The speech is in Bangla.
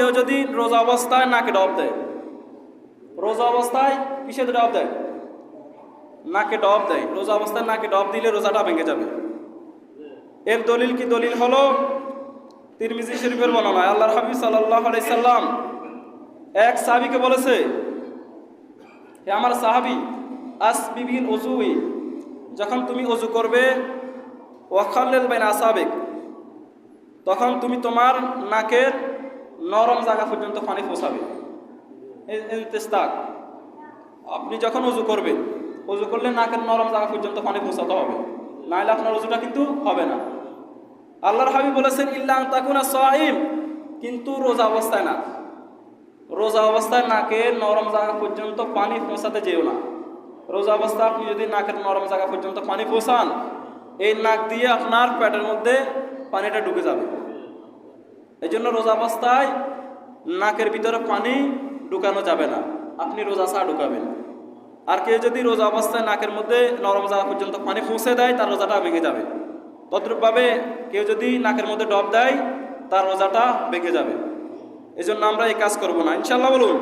কেউ যদি রোজা অবস্থায় নাকে ডব দেয়, রোজা অবস্থায় কিসে ডব দেয়? নাকে ডব দেয়। রোজা অবস্থায় নাকে ডব দিলে রোজাটা ভেঙে যাবে। এর দলিল কি? দলিল হলো তিরমিজি শরীফের বর্ণনা। আল্লাহর হাবিব সাল্লাল্লাহু আলাইহি সাল্লাম এক সাহাবীকে বলেছে, হে আমার সাহাবী, আসবিবিল ওযুই, যখন তুমি ওযু করবে, ওয়াখাল্লিল বাইনা আসাবিক, তখন তুমি তোমার নাকের নরম জায়গা পর্যন্ত পানি পৌঁছাবে। ইস্তেস্তাক, আপনি যখন ওযু করবেন, ওযু করলে নাকের নরম জায়গা পর্যন্ত পানি পৌঁছাতে হবে, নাহলে আপনার ওযুটা কিন্তু হবে না। আল্লাহর হাবিব বলেছেন ইল্লা আন তাকুনা সাইম, কিন্তু রোজা অবস্থায় না। রোজা অবস্থায় নাকের নরম জায়গা পর্যন্ত পানি পৌঁছাতে যেও না। রোজা অবস্থায় আপনি যদি নাকের নরম জায়গা পর্যন্ত পানি পৌঁছান, এই নাক দিয়ে আপনার পেটের মধ্যে পানিটা ঢুকে যাবে। এই জন্য রোজা অবস্থায় নাকের ভিতরে পানি ঢুকানো যাবে না, আপনি রোজা ছাড়া ঢুকাবেন। আর কেউ যদি রোজা অবস্থায় নাকের মধ্যে নরম জায়গা পর্যন্ত পানি পৌঁছে দেয়, তার রোজাটা ভেঙে যাবে। তদ্রূপভাবে কেউ যদি নাকের মধ্যে ডব দেয়, তার রোজাটা ভেঙে যাবে। এই জন্য আমরা এই কাজ করবো না, ইনশাল্লাহ বলুন।